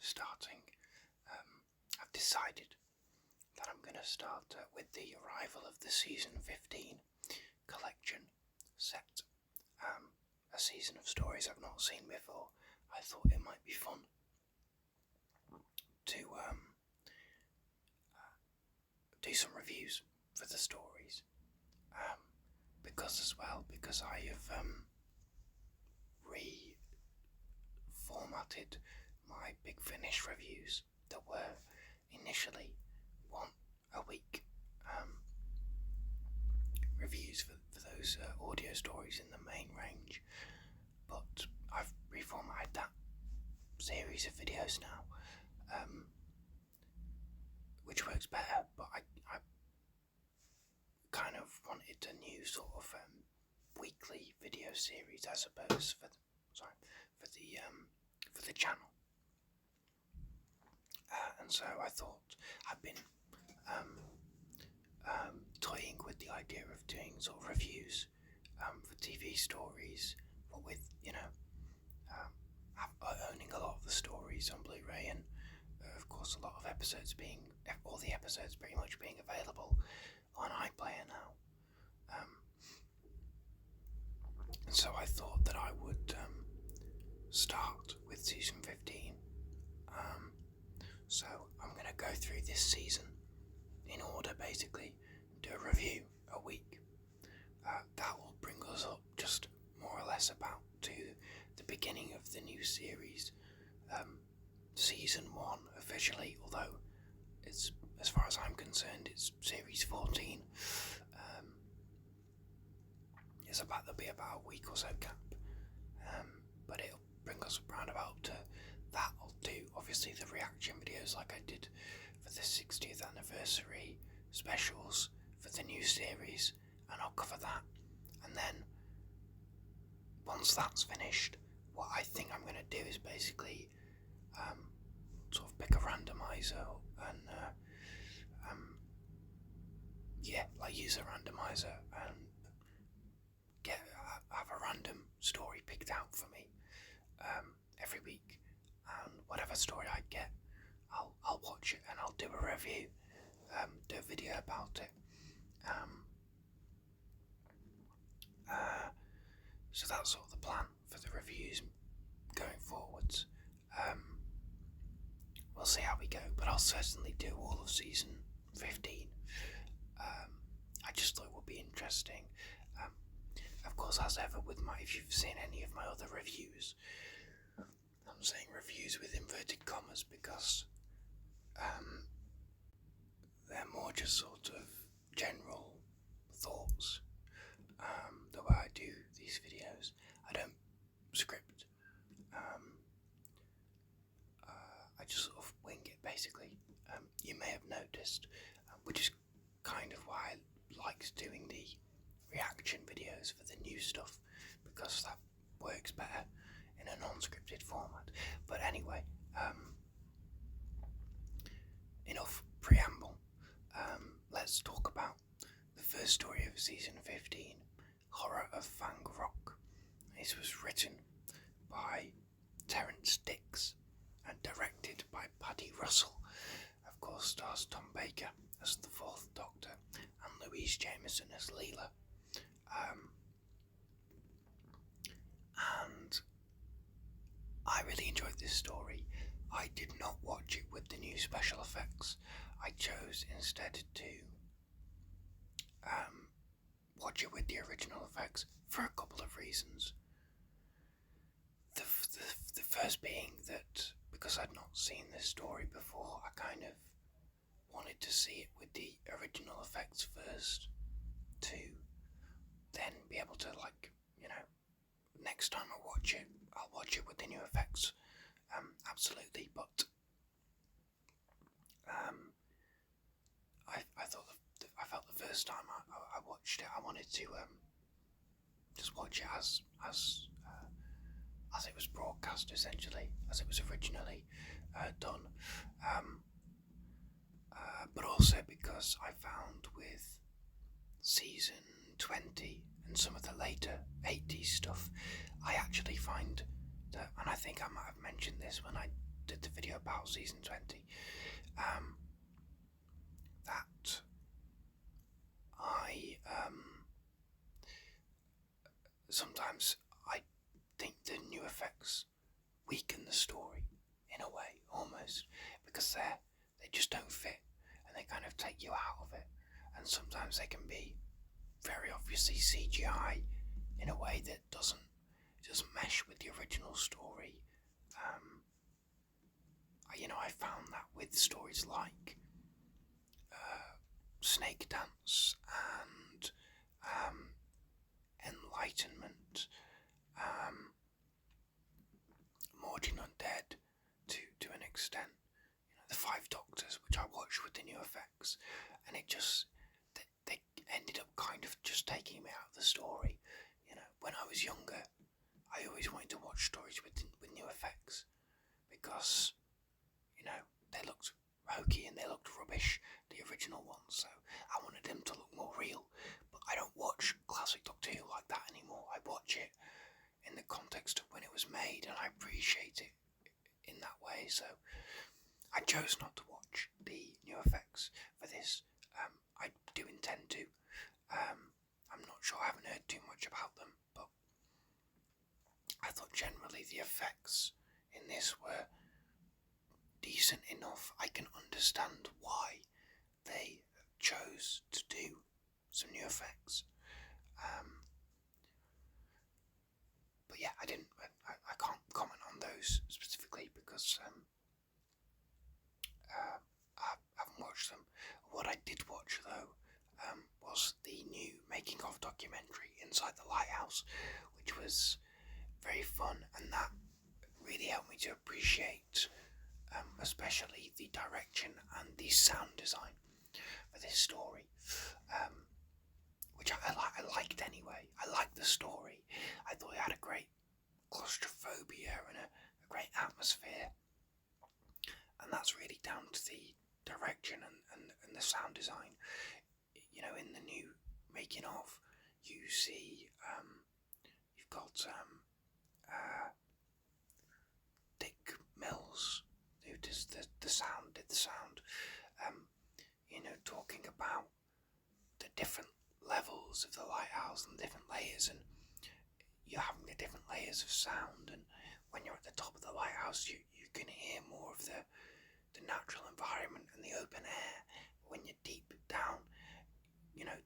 starting. I've decided that I'm going to start with the arrival of the season 15 collection set. A season of stories I've not seen before. I thought it might be fun to do some reviews for the stories. Because I have reformatted my Big Finish reviews that were initially one a week reviews for those audio stories in the main range, but I've reformatted that series of videos now, which works better, but I kind of wanted a new sort of weekly video series, I suppose, for the channel. And so I thought I've been toying with the idea of doing sort of reviews for TV stories, but with owning a lot of the stories on Blu-ray, and of course a lot of episodes all the episodes pretty much being available on iPlayer now. And so I thought that I would start with season 15. So I'm going to go through this season in order, basically, do a review a week. That will bring us up just more or less about to the beginning of the new series, season 1 officially, although it's, as far as I'm concerned, it's series 14. There'll be about a week or so gap, but it'll bring us around about to that. I'll do obviously the reaction videos like I did for the 60th anniversary specials for the new series, and I'll cover that. And then once that's finished, what I think I'm going to do is basically sort of pick a randomizer and use a randomizer and have a random story picked out for me every week, and whatever story I get, I'll watch it and I'll do a review, do a video about it. So that's sort of the plan for the reviews going forwards. We'll see how we go, but I'll certainly do all of season 15. I just thought it would be interesting. Of course, as ever if you've seen any of my other reviews, I'm saying reviews with inverted commas because they're more just sort of general thoughts. The way I do these videos, I don't script. I just sort of wing it, basically. You may have noticed, which is kind of why I liked doing the reaction videos for the new stuff, because that works better in a non-scripted format. But anyway, enough preamble. Let's talk about the first story of season 15, Horror of Fang Rock. This was written by Terence Dix and directed by Paddy Russell. Of course, stars Tom Baker as the Fourth Doctor and Louise Jameson as Leela. And I really enjoyed this story. I did not watch it with the new special effects. I chose instead to watch it with the original effects for a couple of reasons. The first being that because I'd not seen this story before, I kind of wanted to see it with the original effects first, to then be able to, next time I watch it, I'll watch it with the new effects. Absolutely, but I felt the first time I watched it, I wanted to just watch it as it was broadcast, essentially, as it was originally done. But also because I found with season 20 and some of the later 80s stuff, I actually find that, and I think I might have mentioned this when I did the video about season 20, that I sometimes I think the new effects weaken the story in a way, almost, because they just don't fit, and they kind of take you out of it. And sometimes they can be very obviously CGI in a way that doesn't mesh with the original story. I found that with stories like Snake Dance and Enlightenment, Mordin Undead to an extent. The Five Doctors, which I watched with the new effects, and it just they ended up kind of just taking me out of the story. When I was younger, I always wanted to watch stories with new effects because they looked hokey and they looked rubbish, the original ones. So I wanted them to look more real. But I don't watch classic Doctor Who like that anymore. I watch it in the context of when it was made, and I appreciate it in that way. So I chose not to watch the new effects for this. I do intend to. I'm not sure, I haven't heard too much about them, but I thought generally the effects in this were decent enough. I can understand why they chose to do some new effects. But yeah, I can't comment on those specifically because I haven't watched them. What I did watch though was the new making of documentary Inside the Lighthouse, which was very fun, and that really helped me to appreciate especially the direction and the sound design for this story, which I liked anyway. I liked the story. I thought it had a great claustrophobia and a great atmosphere, and that's really down to the direction and the sound design. In the new making of, you see you've got Dick Mills, who does the sound, talking about the different levels of the lighthouse and different layers, and you're having the different layers of sound, and when you're at the top of the lighthouse you can hear more of the natural environment and the open air. When you're deep down,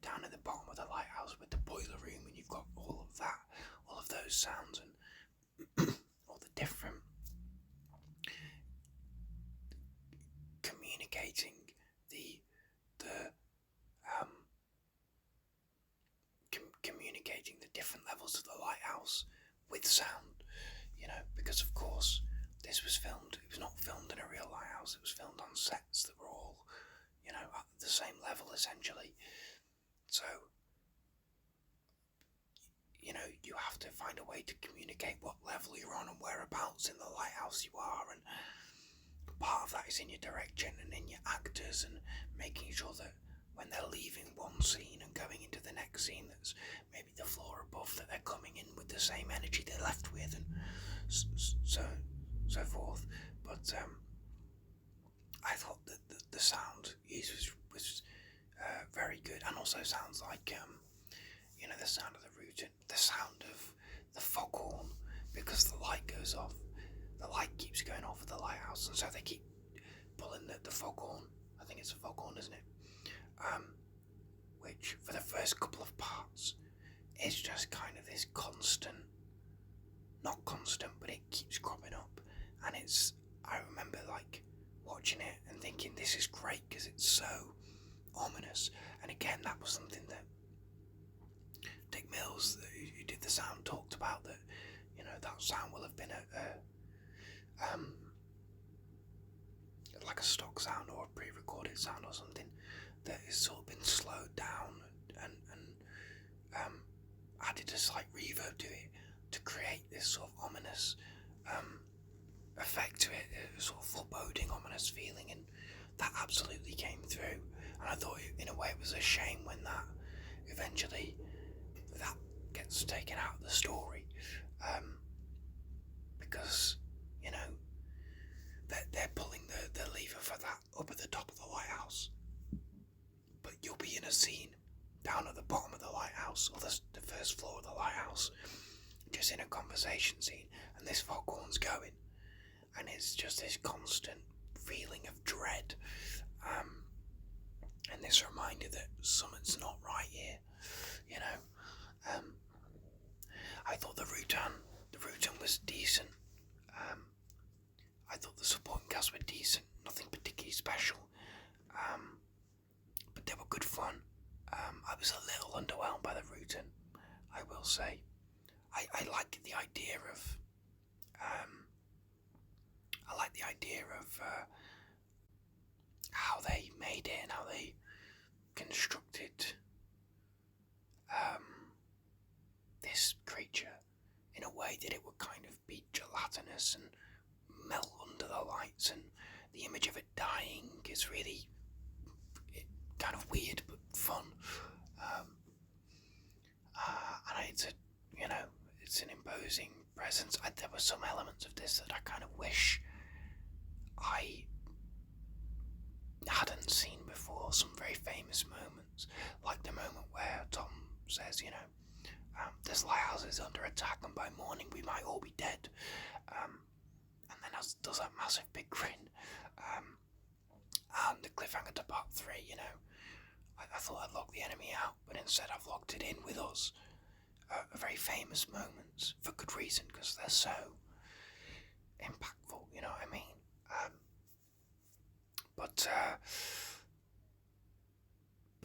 down at the bottom of the lighthouse with the boiler room, and you've got all of those sounds and all the different communicating communicating the different levels of the lighthouse with sound, because of course it was not filmed in a real lighthouse, it was filmed on sets that were all, at the same level essentially. So, you have to find a way to communicate what level you're on and whereabouts in the lighthouse you are, and part of that is in your direction and in your actors, and making sure that when they're leaving one scene and going into the next scene, that's maybe the floor above, that they're coming in with the same energy they left with, and so forth. But I thought that the sound used was very good, and also sounds like the sound of the root, the sound of the foghorn, because the light goes off. The light keeps going off at the lighthouse, and so they keep pulling the foghorn. I think it's a foghorn, isn't it? Which for the first couple of parts is just kind of this constant, not constant, but it keeps cropping up, and I remember watching it and thinking, this is great because it's so ominous. And again, that was something that Dick Mills, who did the sound, talked about, that that sound will have been like a stock sound or a pre-recorded sound or something that has sort of been slowed down and added a slight reverb to it to create this sort of ominous effect to it, a sort of foreboding, ominous feeling, and that absolutely came through. And I thought, in a way, it was a shame when that eventually that gets taken out of the story, because conversation scene, and this foghorn's going, and it's just this constant feeling of dread, and this reminder that something's not right here, you know. I thought the Rutan was decent. I thought the supporting cast were decent, nothing particularly special, but they were good fun. I was a little underwhelmed by the Rutan, I will say. I like the idea of how they made it and how they constructed this creature in a way that it would kind of be gelatinous and melt under the lights, and the image of it dying is really kind of weird but fun. And it's an imposing presence. There were some elements of this that I kind of wish I hadn't seen before. Some very famous moments, like the moment where Tom says, this lighthouse is under attack, and by morning we might all be dead. And then does that massive big grin. And the cliffhanger to part 3, I thought I'd lock the enemy out, but instead I've locked it in with us. Very famous moments, for good reason, because they're so impactful, you know what I mean? But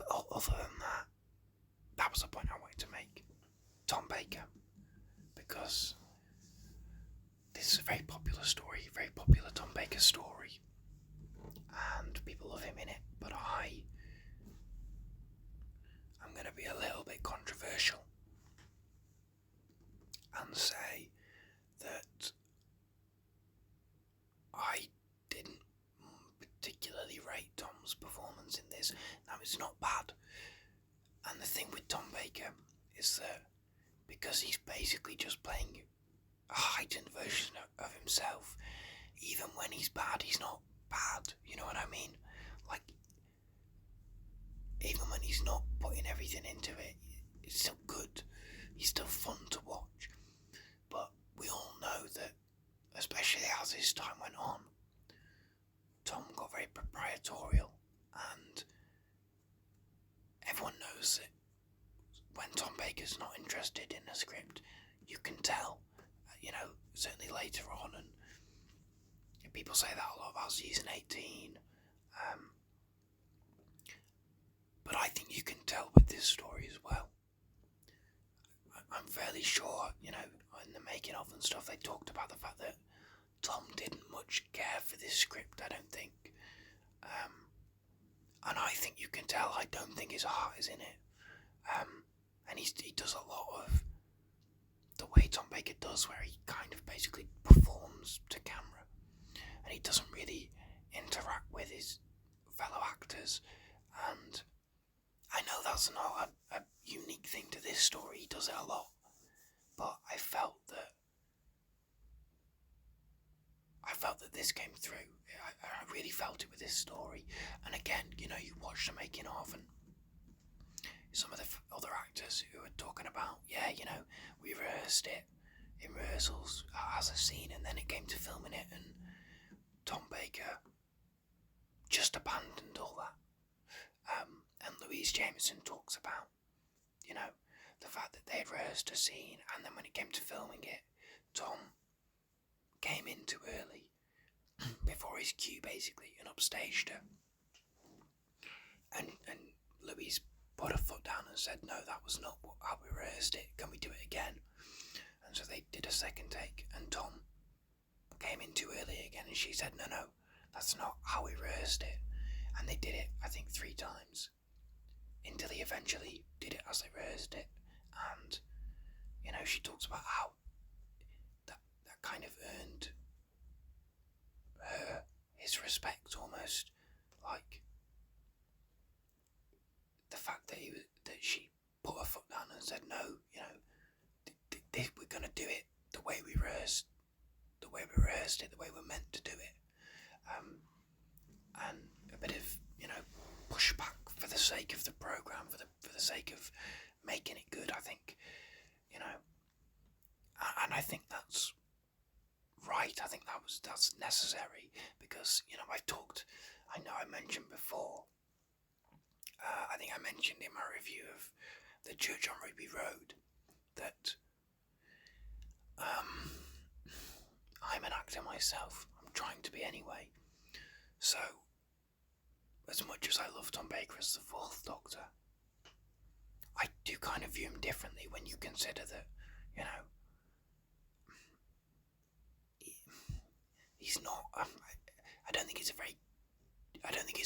other than that was the point I wanted to make. Tom Baker, because this is a very popular story, very popular Tom Baker story, and people love him in it, but I'm going to be a little bit controversial and say that I didn't particularly rate Tom's performance in this. Now, it's not bad, and the thing with Tom Baker is that because he's basically just playing a heightened version of himself, even when he's bad, he's not bad, you know what I mean? Like, even when he's not putting everything into it, it's still good, he's still fun to watch. But we all know that, especially as his time went on, Tom got very proprietorial, and everyone knows that when Tom Baker's not interested in a script, you can tell, certainly later on, and people say that a lot about season 18, but I think you can tell with this story as well. I'm fairly sure, in the making of and stuff, they talked about the fact that Tom didn't much care for this script, I don't think, and I think you can tell. I don't think his heart is in it, and he does a lot of the way Tom Baker does, where he kind of basically performs to camera, and he doesn't really interact with his fellow actors. And I know that's not a unique thing to this story, he does it a lot, but I felt that this came through. I really felt it with this story. And again, you watch the making of, and some of the other actors who were talking about, we rehearsed it in rehearsals as a scene, and then it came to filming it, and Tom Baker just abandoned all that. And Louise Jameson talks about, the fact that they had rehearsed a scene, and then when it came to filming it, Tom came in too early, before his cue basically, and upstaged her. And Louise put her foot down and said, no, that was not how we rehearsed it, can we do it again? And so they did a second take, and Tom came in too early again, and she said, no, that's not how we rehearsed it. And they did it, I think, 3 times, until he eventually did it as they rehearsed it. And, she talks about how that kind of earned her his respect, almost, like the fact that she put her foot down and said, no, we're going to do it the way we rehearsed it, the way we're meant to do it. And a bit of, pushback for the sake of the programme, for the sake of making it good, I think, and I think that's necessary because, I know I mentioned before, I think I mentioned in my review of The Church on Ruby Road that I'm an actor myself. I'm trying to be anyway. So, as much as I love Tom Baker as the Fourth Doctor, I do kind of view him differently when you consider that, he's not. I don't think he's a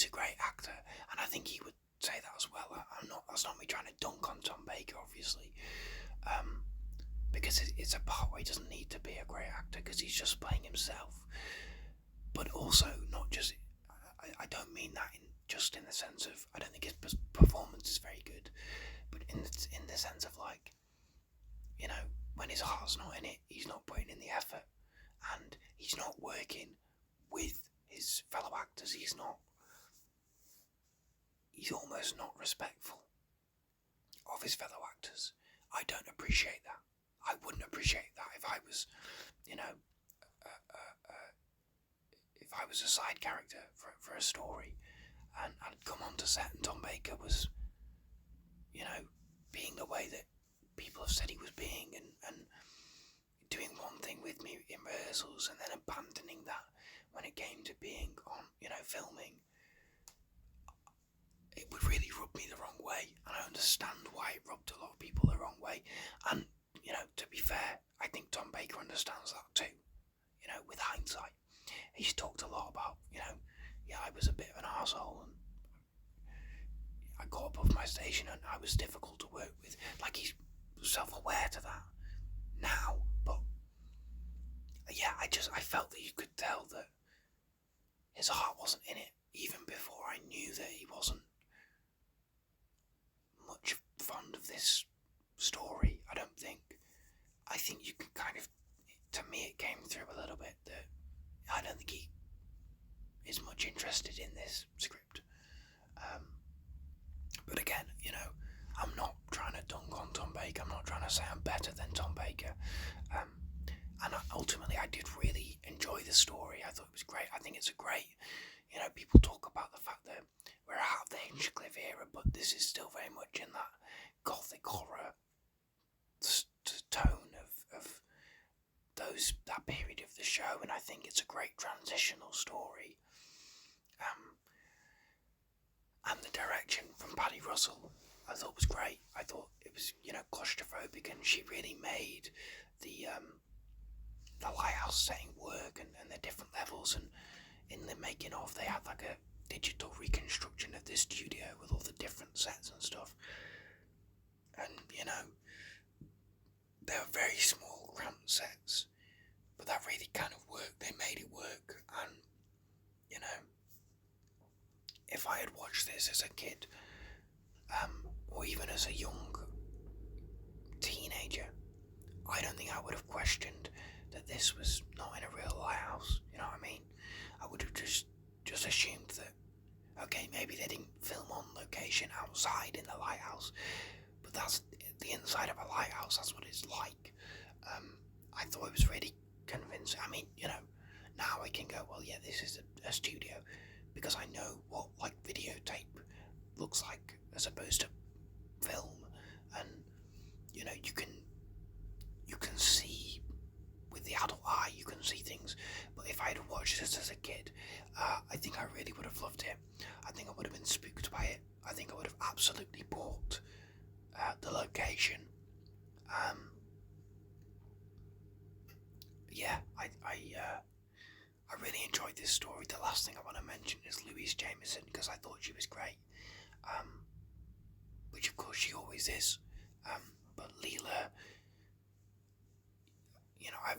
great actor, and I think he would say that as well. I'm not. That's not me trying to dunk on Tom Baker, obviously, because it's a part where he doesn't need to be a great actor because he's just playing himself. But also, not just. I don't mean that just in the sense of I don't think his performance is very good, but in the sense of like, when his heart's not in it, he's not putting in the effort, and he's not working with his fellow actors. He's almost not respectful of his fellow actors. I don't appreciate that. I wouldn't appreciate that if I was, if I was a side character for a story, and I'd come onto set and Tom Baker was, being the way that people have said he was being, and doing one thing with me in rehearsals and then abandoning that when it came to being on, filming. It would really rub me the wrong way, and I understand why it rubbed a lot of people the wrong way. And, to be fair, I think Tom Baker understands that too, with hindsight. He's talked a lot about, I was a bit of an arsehole and I got above my station and I was difficult to work with. Like, he's self-aware to that now, but yeah, I felt that you could tell that his heart wasn't in it, even before I knew that he wasn't much fond of this story, I don't think. I think you can kind of, to me it came through a little bit that I don't think he is much interested in this script. But again, I'm not trying to dunk on Tom Baker. I'm not trying to say I'm better than Tom Baker. And ultimately I did really enjoy the story. I thought it was great. I think it's a great, people talk about the fact that we're out of the Hinchcliffe era, but this is still very much in that gothic horror tone of that period of the show, and I think it's a great transitional story. And the direction from Paddy Russell I thought was great. I thought it was, claustrophobic, and she really made the lighthouse setting work and the different levels, and in the making of they had like a digital reconstruction of the studio with all the different sets and stuff. And, they were very small, cramped sets, but that really kind of worked. They made it work, and, if I had watched this as a kid, or even as a young teenager, I don't think I would have questioned that this was not in a real lighthouse, you know what I mean? I would have just assumed that, okay, maybe they didn't film on location outside in the lighthouse, but that's the inside of a lighthouse, that's what it's like. I thought it was really convincing. I mean, now I can go, well, yeah, this is a studio, because I know what, like, videotape looks like as opposed to film, and, you can see with the adult eye, you can see things. But if I had watched this as a kid, I think I really would have loved it. I think I would have been spooked by it. I think I would have absolutely bought the location. Yeah, I really enjoyed this story. The last thing I want to mention is Louise Jameson, because I thought she was great, which of course she always is. But Leela, I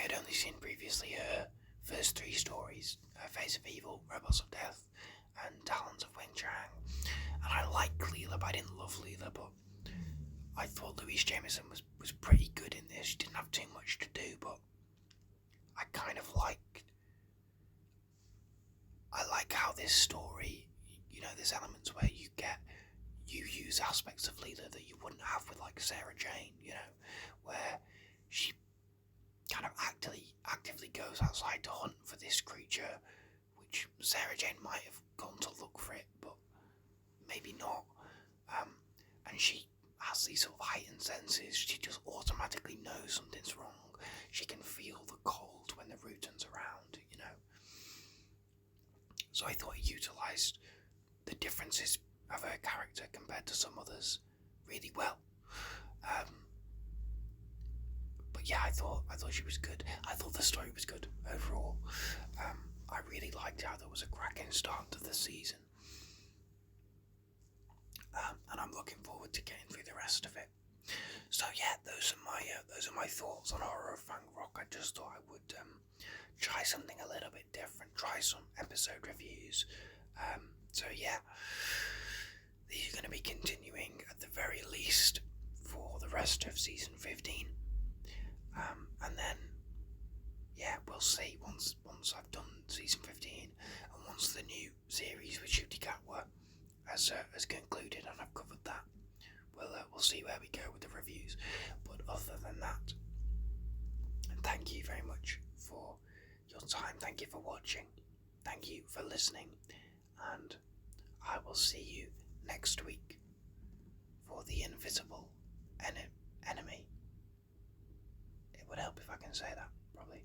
had only seen previously her first three stories: Face of Evil, Rebels of Death, and Talons of Wing Chang. And I liked Leela, but I didn't love Leela. But I thought Louise Jameson was pretty good in this. She didn't have too much to do, but I kind of I like how this story, there's elements where you use aspects of Leela that you wouldn't have with like Sarah Jane, where she kind of actively goes outside to hunt for this creature, which Sarah Jane might have gone to look for it, but maybe not. And she has these sort of heightened senses. She just automatically knows something's wrong. She can feel the cold when the Rutan's around, you know. So I thought he utilised the differences of her character compared to some others really well. But yeah, I thought she was good. I thought the story was good overall. I really liked how there was a cracking start to the season. And I'm looking forward to getting through the rest of it. So yeah, those are my thoughts on Horror of Fang Rock. I just thought I would try something a little bit different, try some episode reviews. So yeah, these are going to be continuing at the very least for the rest of season 15. And then yeah, we'll see once I've done season 15 and once the new series with Shooty Catwa has concluded and I've covered that, we'll see where we go with the reviews. But other than that, thank you very much for your time. Thank you for watching. Thank you for listening, and I will see you next week for the invisible enemy. It would help if I can say that, probably,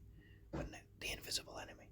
wouldn't it? The invisible enemy.